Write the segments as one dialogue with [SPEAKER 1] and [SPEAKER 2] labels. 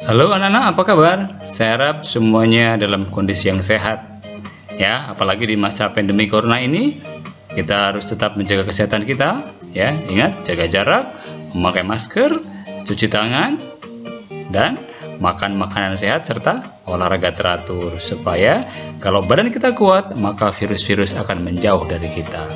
[SPEAKER 1] Halo anak-anak, apa kabar? Saya harap semuanya dalam kondisi yang sehat. Ya, apalagi di masa pandemi corona ini, kita harus tetap menjaga kesehatan kita. Ya, ingat jaga jarak, memakai masker, cuci tangan, dan makan makanan sehat serta olahraga teratur supaya kalau badan kita kuat, maka virus-virus akan menjauh dari kita.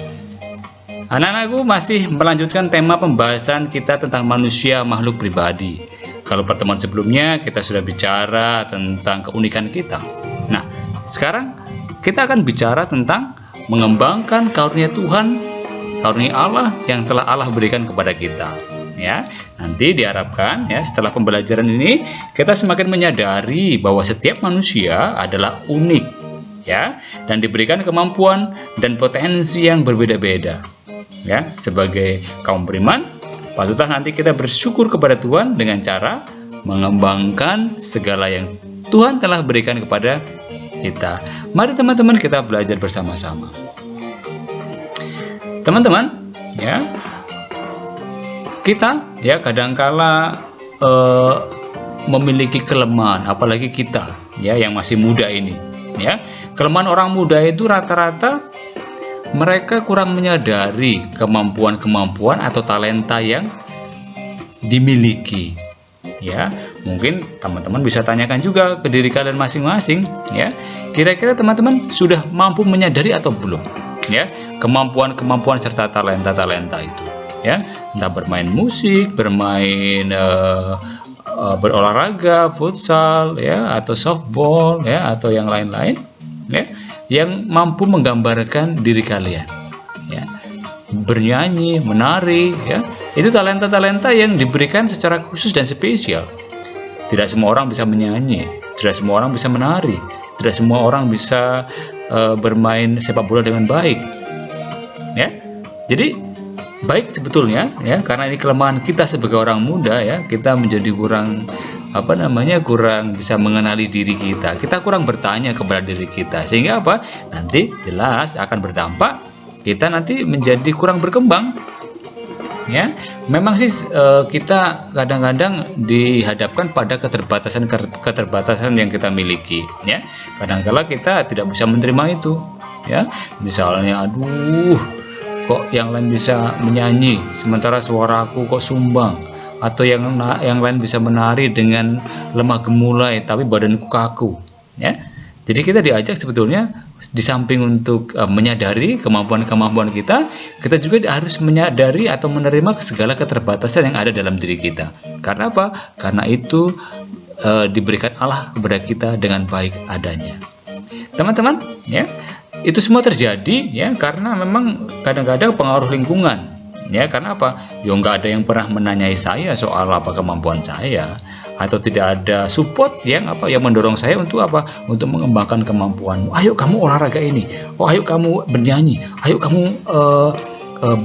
[SPEAKER 1] Anak-anakku masih melanjutkan tema pembahasan kita tentang manusia makhluk pribadi. Kalau pertemuan sebelumnya kita sudah bicara tentang keunikan kita. Nah, sekarang kita akan bicara tentang mengembangkan karunia Tuhan, karunia Allah yang telah Allah berikan kepada kita. Ya, nanti diharapkan ya setelah pembelajaran ini kita semakin menyadari bahwa setiap manusia adalah unik, ya, dan diberikan kemampuan dan potensi yang berbeda-beda. Ya, sebagai kaum beriman, patutlah nanti kita bersyukur kepada Tuhan dengan cara mengembangkan segala yang Tuhan telah berikan kepada kita. Mari teman-teman kita belajar bersama-sama. Teman-teman, ya, kita ya kadangkala memiliki kelemahan, apalagi kita ya yang masih muda ini. Ya, kelemahan orang muda itu rata-rata mereka kurang menyadari kemampuan-kemampuan atau talenta yang dimiliki. Ya, mungkin teman-teman bisa tanyakan juga ke diri kalian masing-masing, ya. Kira-kira teman-teman sudah mampu menyadari atau belum? Ya, kemampuan-kemampuan serta talenta-talenta itu, ya. Entah bermain musik, bermain berolahraga, futsal, ya, atau softball, ya, atau yang lain-lain, ya, yang mampu menggambarkan diri kalian, ya, bernyanyi, menari, ya, itu talenta-talenta yang diberikan secara khusus dan spesial. Tidak semua orang bisa menyanyi, tidak semua orang bisa menari, tidak semua orang bisa bermain sepak bola dengan baik, ya. Jadi baik sebetulnya, ya, karena ini kelemahan kita sebagai orang muda, ya, kita menjadi kurang kurang bisa mengenali diri kita. Kita kurang bertanya kepada diri kita, sehingga apa? Nanti jelas akan berdampak kita nanti menjadi kurang berkembang. Ya, memang sih kita kadang-kadang dihadapkan pada keterbatasan yang kita miliki. Ya, kadang-kala kita tidak bisa menerima itu. Ya, misalnya, aduh, kok yang lain bisa menyanyi, sementara suaraku kok sumbang. Atau yang lain bisa menari dengan lemah gemulai tapi badanku kaku, ya. Jadi kita diajak sebetulnya di samping untuk menyadari kemampuan-kemampuan kita juga harus menyadari atau menerima segala keterbatasan yang ada dalam diri kita. Karena apa? Karena itu diberikan Allah kepada kita dengan baik adanya. Teman-teman, ya, itu semua terjadi ya karena memang kadang-kadang pengaruh lingkungan. Ya, karena apa? Ya nggak ada yang pernah menanyai saya soal apa kemampuan saya, atau tidak ada support yang mendorong saya untuk apa? Untuk mengembangkan kemampuanmu. Ayo kamu olahraga ini. Oh, ayo kamu bernyanyi. Ayo kamu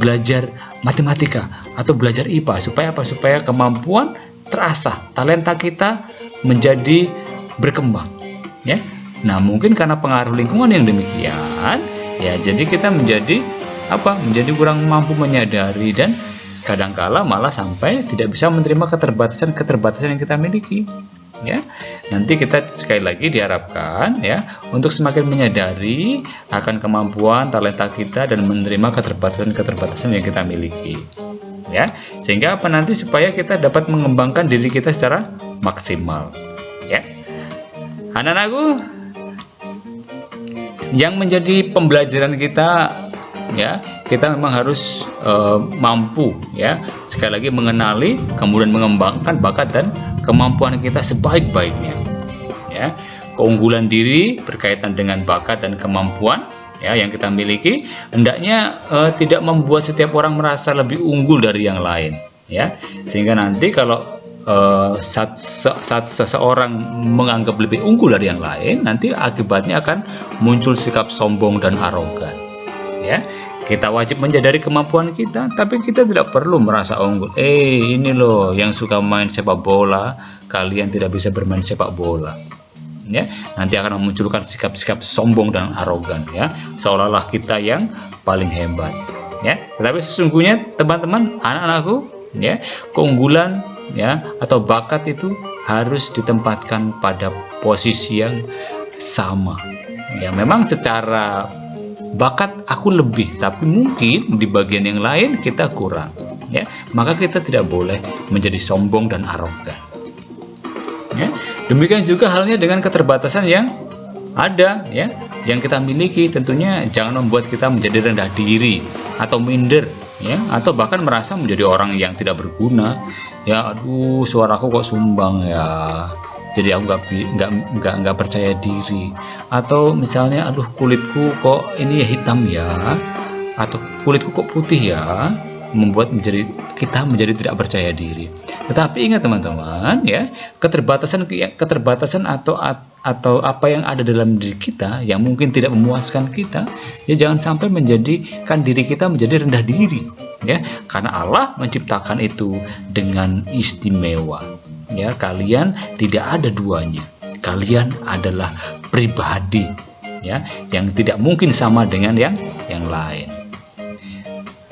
[SPEAKER 1] belajar matematika atau belajar IPA supaya apa? Supaya kemampuan terasah, talenta kita menjadi berkembang. Ya. Nah, mungkin karena pengaruh lingkungan yang demikian, ya jadi kita menjadi kurang mampu menyadari dan kadangkala malah sampai tidak bisa menerima keterbatasan yang kita miliki. Ya, nanti kita sekali lagi diharapkan ya untuk semakin menyadari akan kemampuan talenta kita dan menerima keterbatasan yang kita miliki. Ya, sehingga nanti supaya kita dapat mengembangkan diri kita secara maksimal. Ya, anak-anakku, yang menjadi pembelajaran kita, ya, kita memang harus mampu ya sekali lagi mengenali kemudian mengembangkan bakat dan kemampuan kita sebaik-baiknya. Ya, keunggulan diri berkaitan dengan bakat dan kemampuan ya yang kita miliki hendaknya tidak membuat setiap orang merasa lebih unggul dari yang lain, ya, sehingga nanti kalau saat seseorang menganggap lebih unggul dari yang lain, nanti akibatnya akan muncul sikap sombong dan arogan. Ya, kita wajib menyadari kemampuan kita, tapi kita tidak perlu merasa unggul. Ini loh yang suka main sepak bola, kalian tidak bisa bermain sepak bola. Ya, nanti akan memunculkan sikap-sikap sombong dan arogan, ya, seolah-olah kita yang paling hebat. Ya, tetapi sesungguhnya teman-teman, anak-anakku, ya, keunggulan ya atau bakat itu harus ditempatkan pada posisi yang sama. Ya, memang secara bakat aku lebih, tapi mungkin di bagian yang lain kita kurang. Ya, maka kita tidak boleh menjadi sombong dan arogan. Ya, demikian juga halnya dengan keterbatasan yang ada, ya, yang kita miliki. Tentunya jangan membuat kita menjadi rendah diri atau minder, ya, atau bahkan merasa menjadi orang yang tidak berguna. Ya, aduh, suaraku kok sumbang ya, jadi aku nggak percaya diri. Atau misalnya, aduh, kulitku kok ini ya hitam ya, atau kulitku kok putih ya, membuat kita menjadi tidak percaya diri. Tetapi ingat teman-teman, ya, keterbatasan atau apa yang ada dalam diri kita yang mungkin tidak memuaskan kita, ya jangan sampai menjadikan diri kita menjadi rendah diri, ya, karena Allah menciptakan itu dengan istimewa. Ya, kalian tidak ada duanya. Kalian adalah pribadi, ya, yang tidak mungkin sama dengan yang lain.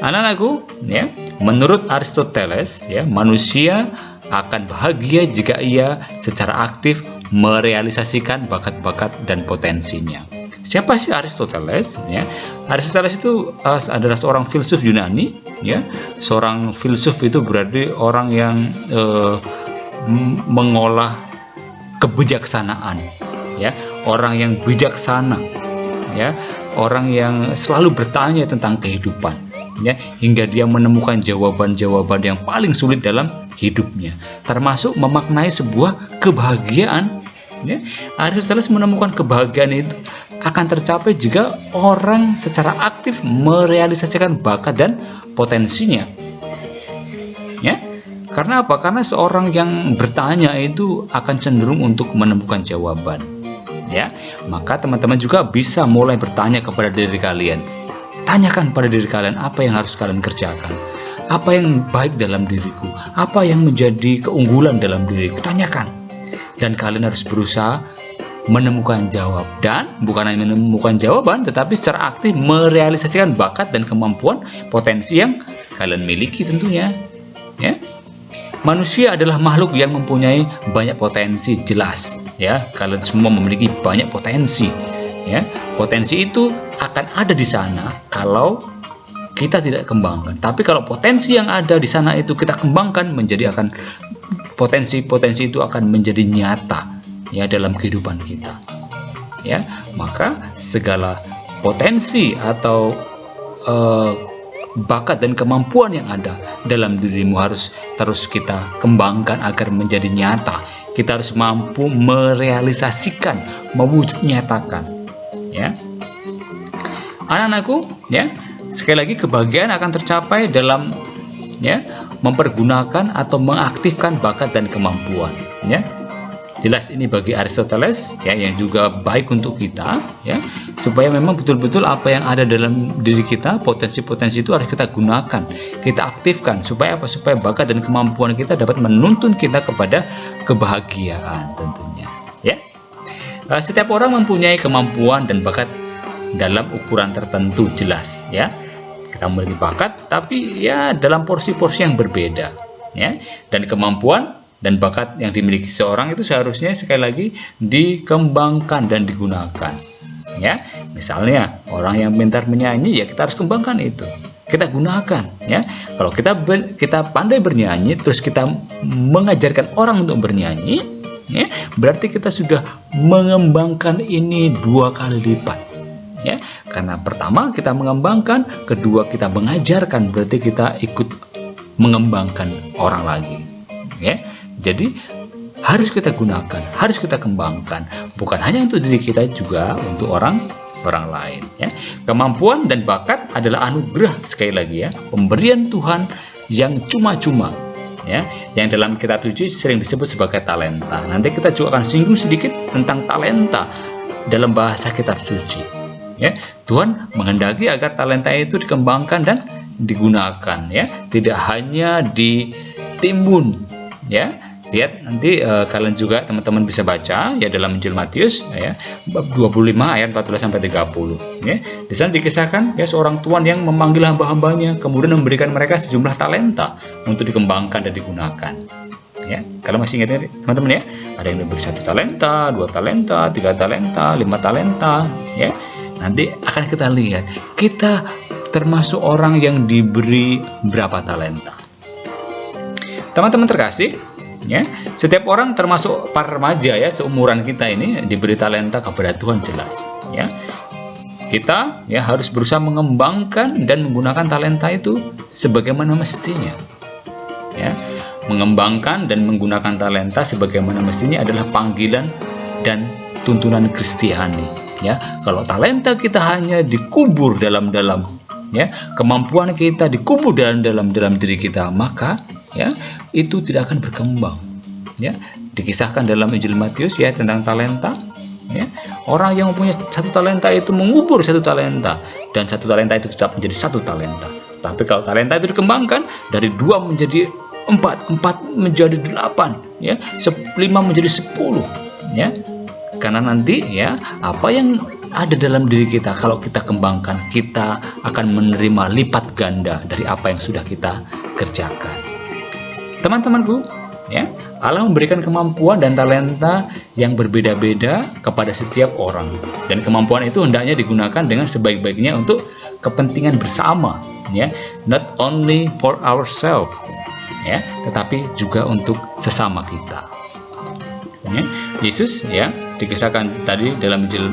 [SPEAKER 1] Anak-anakku, ya, menurut Aristoteles, ya, manusia akan bahagia jika ia secara aktif merealisasikan bakat-bakat dan potensinya. Siapa sih Aristoteles? Ya, Aristoteles itu adalah seorang filsuf Yunani. Ya, seorang filsuf itu berarti orang yang mengolah kebijaksanaan. Ya, orang yang bijaksana. Ya, orang yang selalu bertanya tentang kehidupan. Ya, hingga dia menemukan jawaban-jawaban yang paling sulit dalam hidupnya, termasuk memaknai sebuah kebahagiaan. Ya, Aristoteles menemukan kebahagiaan itu akan tercapai jika orang secara aktif merealisasikan bakat dan potensinya. Ya, karena apa? Karena seorang yang bertanya itu akan cenderung untuk menemukan jawaban. Ya, maka teman-teman juga bisa mulai bertanya kepada diri kalian. Tanyakan pada diri kalian apa yang harus kalian kerjakan, apa yang baik dalam diriku, apa yang menjadi keunggulan dalam diriku. Tanyakan, dan kalian harus berusaha menemukan jawab, dan bukan hanya menemukan jawaban, tetapi secara aktif merealisasikan bakat dan kemampuan potensi yang kalian miliki tentunya. Ya, manusia adalah makhluk yang mempunyai banyak potensi, jelas. Ya, kalian semua memiliki banyak potensi. Ya, potensi itu akan ada di sana kalau kita tidak kembangkan. Tapi kalau potensi yang ada di sana itu kita kembangkan, potensi-potensi itu akan menjadi nyata, ya, dalam kehidupan kita. Ya, maka segala potensi atau bakat dan kemampuan yang ada dalam dirimu harus terus kita kembangkan agar menjadi nyata. Kita harus mampu merealisasikan, mewujud nyatakan. Ya, anak-anakku, ya, sekali lagi kebahagiaan akan tercapai dalam, ya, mempergunakan atau mengaktifkan bakat dan kemampuan. Ya, jelas ini bagi Aristoteles, ya, yang juga baik untuk kita, ya, supaya memang betul-betul apa yang ada dalam diri kita, potensi-potensi itu harus kita gunakan, kita aktifkan, supaya apa? Supaya bakat dan kemampuan kita dapat menuntun kita kepada kebahagiaan tentunya. Ya, setiap orang mempunyai kemampuan dan bakat dalam ukuran tertentu, jelas. Ya, kita memiliki bakat, tapi ya dalam porsi-porsi yang berbeda. Ya, dan kemampuan dan bakat yang dimiliki seorang itu seharusnya sekali lagi dikembangkan dan digunakan. Ya, misalnya orang yang pintar menyanyi, ya kita harus kembangkan itu, kita gunakan. Ya, kalau kita pandai bernyanyi, terus kita mengajarkan orang untuk bernyanyi, ya, berarti kita sudah mengembangkan ini 2 kali lipat. Ya, karena pertama kita mengembangkan, kedua kita mengajarkan, berarti kita ikut mengembangkan orang lagi. Ya, jadi harus kita gunakan, harus kita kembangkan, bukan hanya untuk diri kita, juga untuk orang lain. Ya, kemampuan dan bakat adalah anugerah, sekali lagi, ya, pemberian Tuhan yang cuma-cuma. Ya, yang dalam kitab suci sering disebut sebagai talenta. Nanti kita juga akan singgung sedikit tentang talenta dalam bahasa kitab suci. Ya, Tuhan menghendaki agar talenta itu dikembangkan dan digunakan, ya, tidak hanya ditimbun. Ya, lihat nanti kalian juga teman-teman bisa baca, ya, dalam Injil Matius, ya, bab 25 ayat 14 sampai 30. Ya, di sana dikisahkan, ya, seorang tuan yang memanggil hamba-hambanya, kemudian memberikan mereka sejumlah talenta untuk dikembangkan dan digunakan. Ya, kalau masih ingat teman-teman ya, ada yang diberi 1 talenta, 2 talenta, 3 talenta, 5 talenta, ya. Nanti akan kita lihat kita termasuk orang yang diberi berapa talenta. Teman-teman terkasih, ya, setiap orang termasuk para remaja ya, seumuran kita ini diberi talenta kepada Tuhan jelas, ya. Kita ya harus berusaha mengembangkan dan menggunakan talenta itu sebagaimana mestinya. Ya. Mengembangkan dan menggunakan talenta sebagaimana mestinya adalah panggilan dan tuntunan Kristiani. Ya, kalau talenta kita hanya dikubur dalam-dalam, ya, kemampuan kita dikubur dalam diri kita, maka ya itu tidak akan berkembang. Ya, dikisahkan dalam Injil Matius ya tentang talenta. Ya, orang yang mempunyai 1 talenta itu mengubur 1 talenta, dan 1 talenta itu tetap menjadi 1 talenta. Tapi kalau talenta itu dikembangkan dari 2 menjadi 4 menjadi 8, ya, 5 menjadi 10, ya. Karena nanti ya apa yang ada dalam diri kita kalau kita kembangkan, kita akan menerima lipat ganda dari apa yang sudah kita kerjakan. Teman-temanku, ya, Allah memberikan kemampuan dan talenta yang berbeda-beda kepada setiap orang, dan kemampuan itu hendaknya digunakan dengan sebaik-baiknya untuk kepentingan bersama, ya, not only for ourselves, ya, tetapi juga untuk sesama kita. Ya, Yesus ya dikisahkan tadi dalam Injil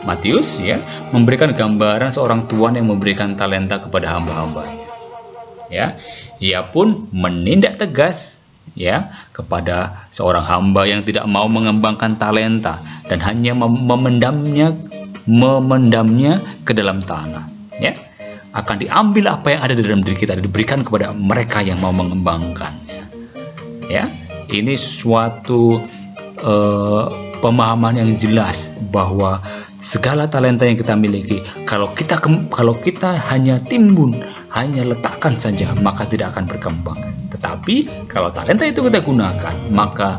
[SPEAKER 1] Matius ya memberikan gambaran seorang tuan yang memberikan talenta kepada hamba-hambanya. Ya, ia pun menindak tegas ya kepada seorang hamba yang tidak mau mengembangkan talenta dan hanya memendamnya ke dalam tanah. Ya, akan diambil apa yang ada di dalam diri kita, diberikan kepada mereka yang mau mengembangkannya. Ya, ini suatu pemahaman yang jelas bahwa segala talenta yang kita miliki, kalau kita hanya timbun, hanya letakkan saja, maka tidak akan berkembang. Tetapi kalau talenta itu kita gunakan, maka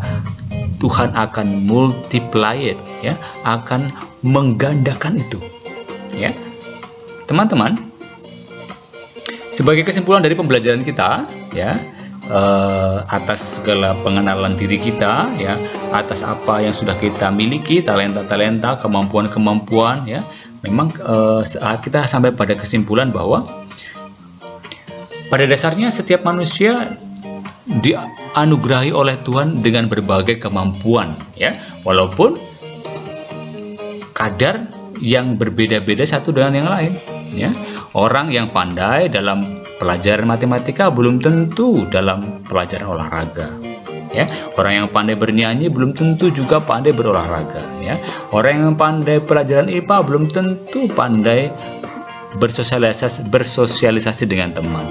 [SPEAKER 1] Tuhan akan multiply it, ya, akan menggandakan itu. Ya, teman-teman. Sebagai kesimpulan dari pembelajaran kita, ya, atas segala pengenalan diri kita, ya, atas apa yang sudah kita miliki, talenta-talenta, kemampuan-kemampuan, ya, memang kita sampai pada kesimpulan bahwa pada dasarnya setiap manusia dianugerahi oleh Tuhan dengan berbagai kemampuan, ya, walaupun kadar yang berbeda-beda satu dengan yang lain, ya. Orang yang pandai dalam pelajaran matematika belum tentu dalam pelajaran olahraga. Ya, orang yang pandai bernyanyi belum tentu juga pandai berolahraga. Ya, orang yang pandai pelajaran IPA belum tentu pandai bersosialisasi dengan teman.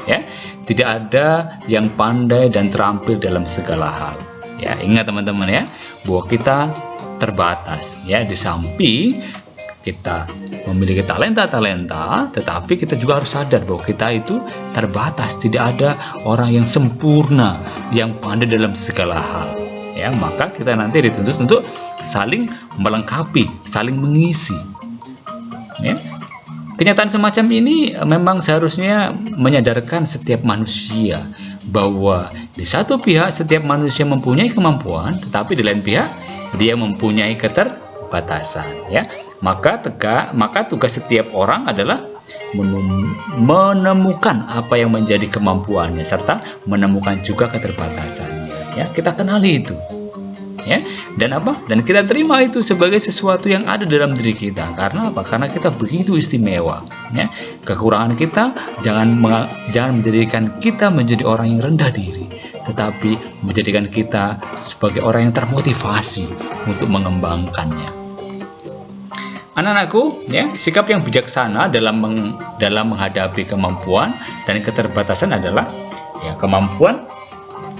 [SPEAKER 1] Ya, tidak ada yang pandai dan terampil dalam segala hal. Ya, ingat teman-teman ya, bahwa kita terbatas. Ya, di samping kita memiliki talenta-talenta, tetapi kita juga harus sadar bahwa kita itu terbatas. Tidak ada orang yang sempurna, yang pandai dalam segala hal. Ya, maka kita nanti dituntut untuk saling melengkapi, saling mengisi. Ya. Kenyataan semacam ini memang seharusnya menyadarkan setiap manusia bahwa di satu pihak setiap manusia mempunyai kemampuan, tetapi di lain pihak dia mempunyai keterbatasan. Ya. Maka tugas setiap orang adalah menemukan apa yang menjadi kemampuannya serta menemukan juga keterbatasannya. Ya, kita kenali itu. Ya, dan kita terima itu sebagai sesuatu yang ada dalam diri kita. Karena apa? Karena kita begitu istimewa. Ya, kekurangan kita jangan menjadikan kita menjadi orang yang rendah diri, tetapi menjadikan kita sebagai orang yang termotivasi untuk mengembangkannya. Anak-anakku, ya, sikap yang bijaksana dalam menghadapi kemampuan dan keterbatasan adalah ya kemampuan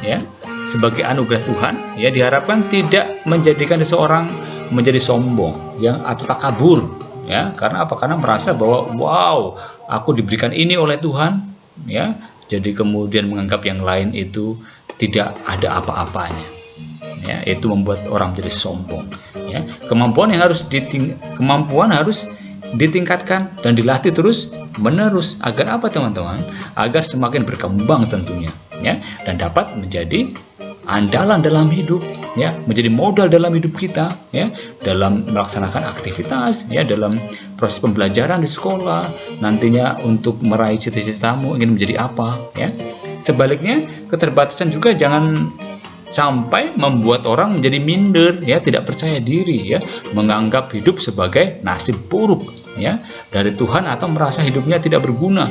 [SPEAKER 1] ya sebagai anugerah Tuhan, ya, diharapkan tidak menjadikan seseorang menjadi sombong yang atau takabur, ya. Karena apa? Karena merasa bahwa wow, aku diberikan ini oleh Tuhan, ya. Jadi kemudian menganggap yang lain itu tidak ada apa-apanya. Ya, itu membuat orang menjadi sombong. Ya, kemampuan harus ditingkatkan dan dilatih terus menerus agar apa teman-teman? Agar semakin berkembang tentunya, ya, dan dapat menjadi andalan dalam hidup, ya, menjadi modal dalam hidup kita, ya, dalam melaksanakan aktivitas, ya, dalam proses pembelajaran di sekolah, nantinya untuk meraih cita-citamu ingin menjadi apa, ya. Sebaliknya, keterbatasan juga jangan sampai membuat orang menjadi minder, ya, tidak percaya diri, ya, menganggap hidup sebagai nasib buruk, ya, dari Tuhan, atau merasa hidupnya tidak berguna.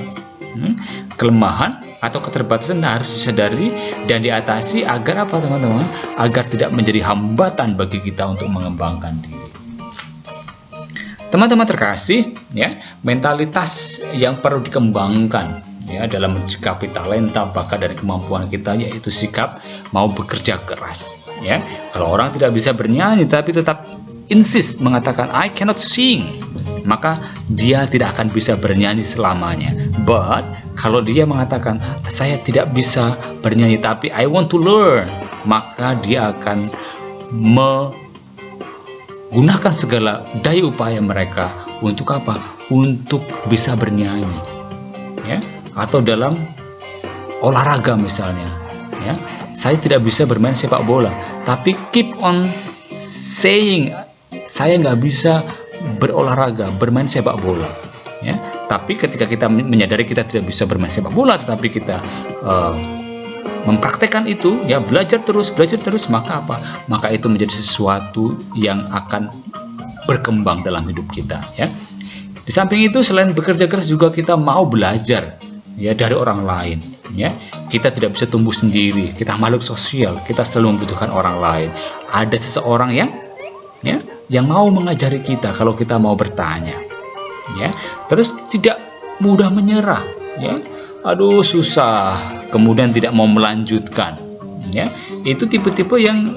[SPEAKER 1] Kelemahan atau keterbatasan harus disadari dan diatasi agar apa, teman-teman? Agar tidak menjadi hambatan bagi kita untuk mengembangkan diri. Teman-teman terkasih, ya, mentalitas yang perlu dikembangkan, ya, dalam mensikapi talenta, bakat, dan kemampuan kita, yaitu sikap mau bekerja keras, ya. Kalau orang tidak bisa bernyanyi tapi tetap insist mengatakan I cannot sing, maka dia tidak akan bisa bernyanyi selamanya. But kalau dia mengatakan saya tidak bisa bernyanyi tapi I want to learn, maka dia akan menggunakan segala daya upaya mereka untuk apa? Untuk bisa bernyanyi, ya. Atau dalam olahraga misalnya, ya, saya tidak bisa bermain sepak bola, tapi keep on saying saya nggak bisa berolahraga, bermain sepak bola, ya. Tapi ketika kita menyadari kita tidak bisa bermain sepak bola, tetapi kita mempraktekkan itu, ya, belajar terus, maka apa? Maka itu menjadi sesuatu yang akan berkembang dalam hidup kita, ya. Di samping itu, selain bekerja keras juga kita mau belajar, ya, dari orang lain, ya. Kita tidak bisa tumbuh sendiri, kita makhluk sosial, kita selalu membutuhkan orang lain. Ada seseorang yang, ya, yang mau mengajari kita kalau kita mau bertanya, ya. Terus tidak mudah menyerah, ya. Aduh, susah, kemudian tidak mau melanjutkan, ya. Itu tipe-tipe yang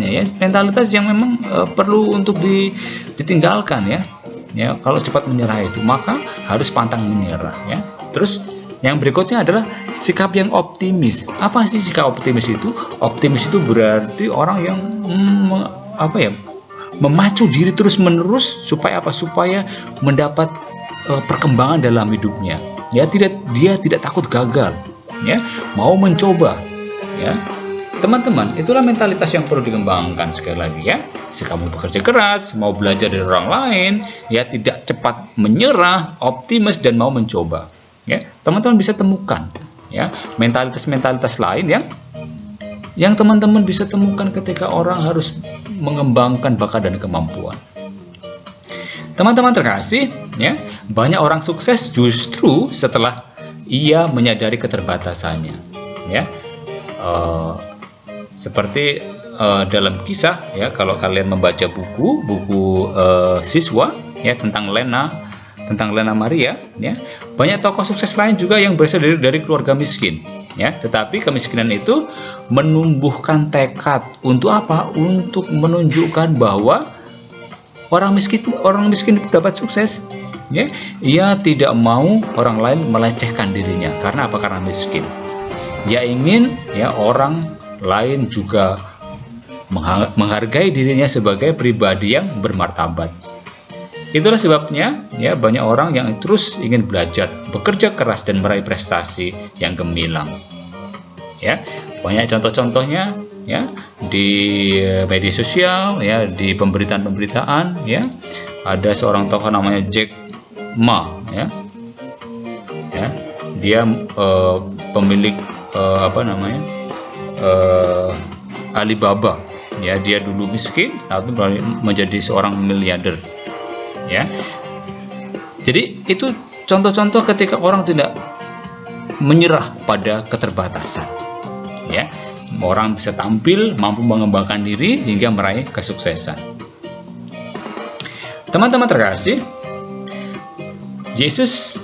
[SPEAKER 1] ya, mentalitas yang memang perlu untuk ditinggalkan, ya. Ya, kalau cepat menyerah itu, maka harus pantang menyerah, ya. Terus yang berikutnya adalah sikap yang optimis. Apa sih sikap optimis itu? Optimis itu berarti orang yang memacu diri terus-menerus supaya apa? Supaya mendapat perkembangan dalam hidupnya. Ya, dia tidak takut gagal, ya, mau mencoba, ya. Teman-teman, itulah mentalitas yang perlu dikembangkan sekali lagi, ya. Sikap mau bekerja keras, mau belajar dari orang lain, ya, tidak cepat menyerah, optimis, dan mau mencoba, ya. Teman-teman bisa temukan, ya, mentalitas-mentalitas lain yang teman-teman bisa temukan ketika orang harus mengembangkan bakat dan kemampuan. Teman-teman terkasih, ya, banyak orang sukses justru setelah ia menyadari keterbatasannya, ya. Seperti dalam kisah, ya, kalau kalian membaca buku siswa, ya, tentang Lena Maria, ya, banyak tokoh sukses lain juga yang berasal dari keluarga miskin, ya. Tetapi kemiskinan itu menumbuhkan tekad untuk apa? Untuk menunjukkan bahwa orang miskin dapat sukses, ya. Ia tidak mau orang lain melecehkan dirinya. Karena apa? Karena miskin. Ia ingin, ya, orang lain juga menghargai dirinya sebagai pribadi yang bermartabat. Itulah sebabnya, ya, banyak orang yang terus ingin belajar, bekerja keras, dan meraih prestasi yang gemilang, ya. Banyak contoh-contohnya, ya, di media sosial, ya, di pemberitaan, ya. Ada seorang tokoh namanya Jack Ma, ya. Dia pemilik Alibaba, ya. Dia dulu miskin tapi menjadi seorang miliarder, ya. Jadi itu contoh-contoh ketika orang tidak menyerah pada keterbatasan, ya. Orang bisa tampil, mampu mengembangkan diri hingga meraih kesuksesan. Teman-teman terkasih, Yesus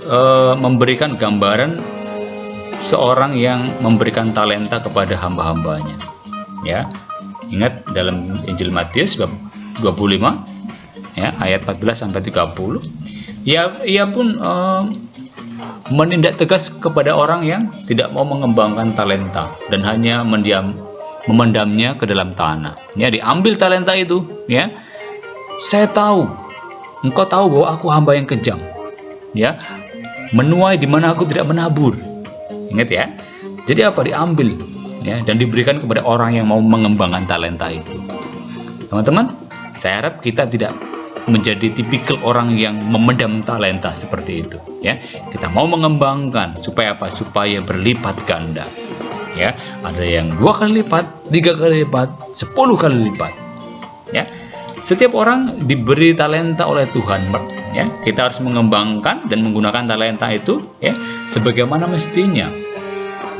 [SPEAKER 1] memberikan gambaran seorang yang memberikan talenta kepada hamba-hambanya, ya. Ingat dalam Injil Matius bab 25, ya, ayat 14 sampai 30. Ia pun menindak tegas kepada orang yang tidak mau mengembangkan talenta dan hanya memendamnya ke dalam tanah. Ya, diambil talenta itu, ya. Saya tahu, engkau tahu bahwa aku hamba yang kejam, ya. Menuai di mana aku tidak menabur. Ingat, ya. Jadi apa? Diambil, ya, dan diberikan kepada orang yang mau mengembangkan talenta itu. Teman-teman, saya harap kita tidak menjadi tipikal orang yang memendam talenta seperti itu, ya. Kita mau mengembangkan supaya apa? Supaya berlipat ganda, ya. Ada yang 2 kali lipat, 3 kali lipat, 10 kali lipat, ya. Setiap orang diberi talenta oleh Tuhan, ya. Kita harus mengembangkan dan menggunakan talenta itu, ya, sebagaimana mestinya.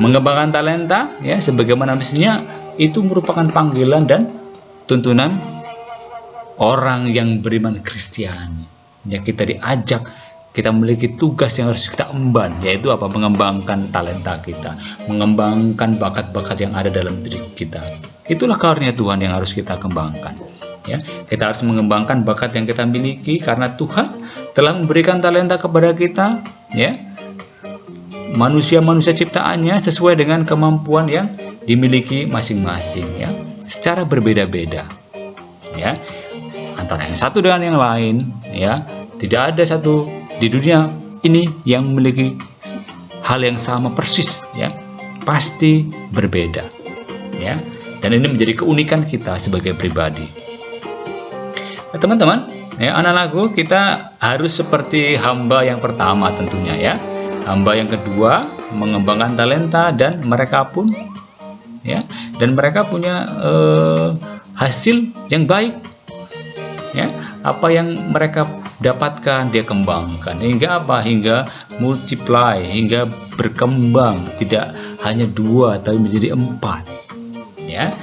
[SPEAKER 1] Mengembangkan talenta, ya, sebagaimana mestinya itu merupakan panggilan dan tuntunan orang yang beriman Kristiani. Ya, kita diajak, kita memiliki tugas yang harus kita emban, yaitu apa? Mengembangkan talenta kita, mengembangkan bakat-bakat yang ada dalam diri kita. Itulah karunia Tuhan yang harus kita kembangkan. Ya, kita harus mengembangkan bakat yang kita miliki karena Tuhan telah memberikan talenta kepada kita, ya. Manusia-manusia ciptaannya sesuai dengan kemampuan yang dimiliki masing-masing, ya, secara berbeda-beda, ya, antara yang satu dengan yang lain, ya. Tidak ada satu di dunia ini yang memiliki hal yang sama persis, ya, pasti berbeda, ya, dan ini menjadi keunikan kita sebagai pribadi. Teman-teman, ya, anak-anakku, kita harus seperti hamba yang pertama tentunya, ya. Hamba yang kedua mengembangkan talenta dan mereka pun, ya, dan mereka punya hasil yang baik, ya. Apa yang mereka dapatkan dia kembangkan hingga apa? Hingga multiply, hingga berkembang, tidak hanya 2 tapi menjadi 4, ya.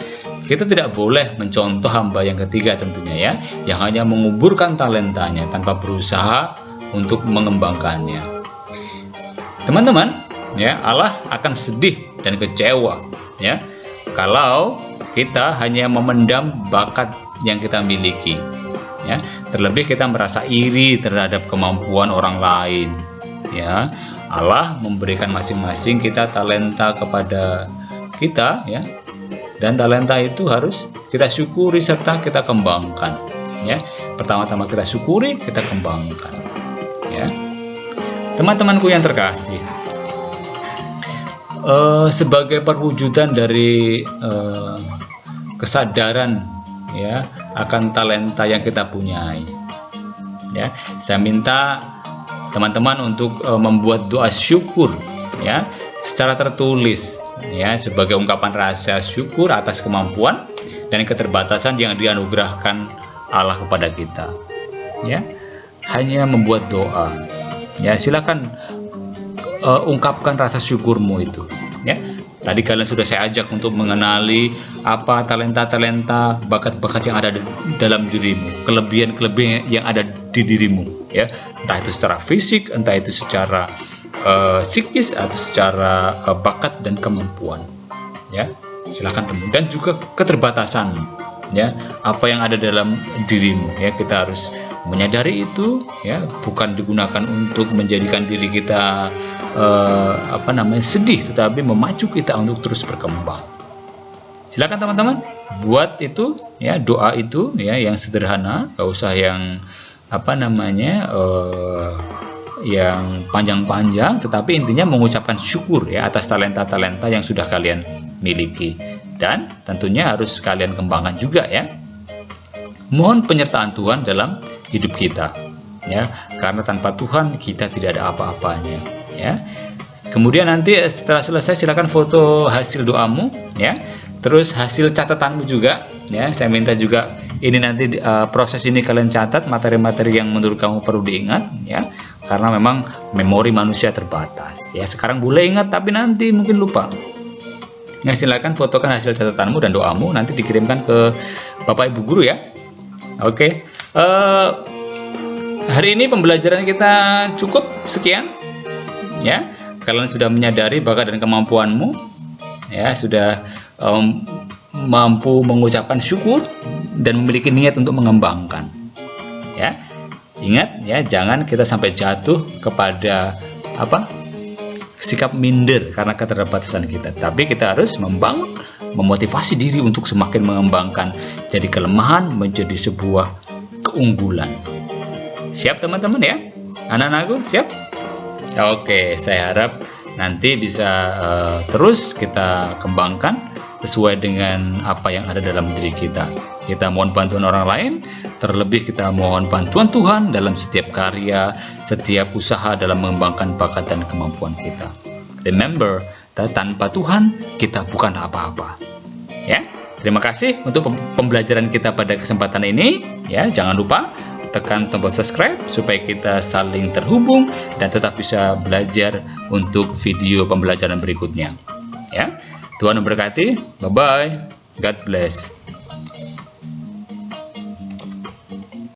[SPEAKER 1] Kita tidak boleh mencontoh hamba yang ketiga tentunya, ya, yang hanya menguburkan talentanya tanpa berusaha untuk mengembangkannya. Teman-teman, ya, Allah akan sedih dan kecewa, ya, kalau kita hanya memendam bakat yang kita miliki, ya. Terlebih kita merasa iri terhadap kemampuan orang lain, ya. Allah memberikan masing-masing kita talenta kepada kita, ya, dan talenta itu harus kita syukuri serta kita kembangkan, ya. Pertama-tama kita syukuri, kita kembangkan, ya. Teman-temanku yang terkasih, sebagai perwujudan dari kesadaran, ya, akan talenta yang kita punyai, ya, saya minta teman-teman untuk membuat doa syukur, ya, secara tertulis, ya, sebagai ungkapan rasa syukur atas kemampuan dan keterbatasan yang dianugerahkan Allah kepada kita, ya. Hanya membuat doa, ya, silakan ungkapkan rasa syukurmu itu, ya. Tadi kalian sudah saya ajak untuk mengenali apa talenta-talenta, bakat-bakat yang ada dalam dirimu, kelebihan-kelebihan yang ada di dirimu, ya. Entah itu secara fisik, entah itu secara psikis atau secara bakat dan kemampuan, ya. Silakan temu, dan juga keterbatasan, ya, apa yang ada dalam dirimu, ya. Kita harus menyadari itu, ya, bukan digunakan untuk menjadikan diri kita sedih, tetapi memacu kita untuk terus berkembang. Silakan teman-teman buat itu, ya, doa itu, ya, yang sederhana, gak usah yang yang panjang-panjang, tetapi intinya mengucapkan syukur, ya, atas talenta-talenta yang sudah kalian miliki, dan tentunya harus kalian kembangkan juga, ya. Mohon penyertaan Tuhan dalam hidup kita, ya, karena tanpa Tuhan kita tidak ada apa-apanya, ya. Kemudian nanti setelah selesai silakan foto hasil doamu, ya, terus hasil catatanmu juga, ya. Saya minta juga ini nanti proses ini kalian catat materi-materi yang menurut kamu perlu diingat, ya, karena memang memori manusia terbatas, ya. Sekarang boleh ingat tapi nanti mungkin lupa. Ya, silakan fotokan hasil catatanmu dan doamu, nanti dikirimkan ke Bapak Ibu guru, ya. Oke. Hari ini pembelajaran kita cukup sekian, ya. Kalian sudah menyadari bakat dan kemampuanmu, ya, sudah mampu mengucapkan syukur dan memiliki niat untuk mengembangkan, ya. Ingat, ya, jangan kita sampai jatuh kepada sikap minder karena keterbatasan kita, tapi kita harus membangun, memotivasi diri untuk semakin mengembangkan, jadi kelemahan menjadi sebuah keunggulan. Siap teman-teman, ya? Anak-anakku siap? Oke, saya harap nanti bisa terus kita kembangkan sesuai dengan apa yang ada dalam diri kita. Kita mohon bantuan orang lain, terlebih kita mohon bantuan Tuhan dalam setiap karya, setiap usaha dalam mengembangkan bakat dan kemampuan kita. Remember, tanpa Tuhan kita bukan apa-apa. Ya, terima kasih untuk pembelajaran kita pada kesempatan ini. Ya, jangan lupa tekan tombol subscribe supaya kita saling terhubung dan tetap bisa belajar untuk video pembelajaran berikutnya. Ya, Tuhan memberkati. Bye bye. God bless.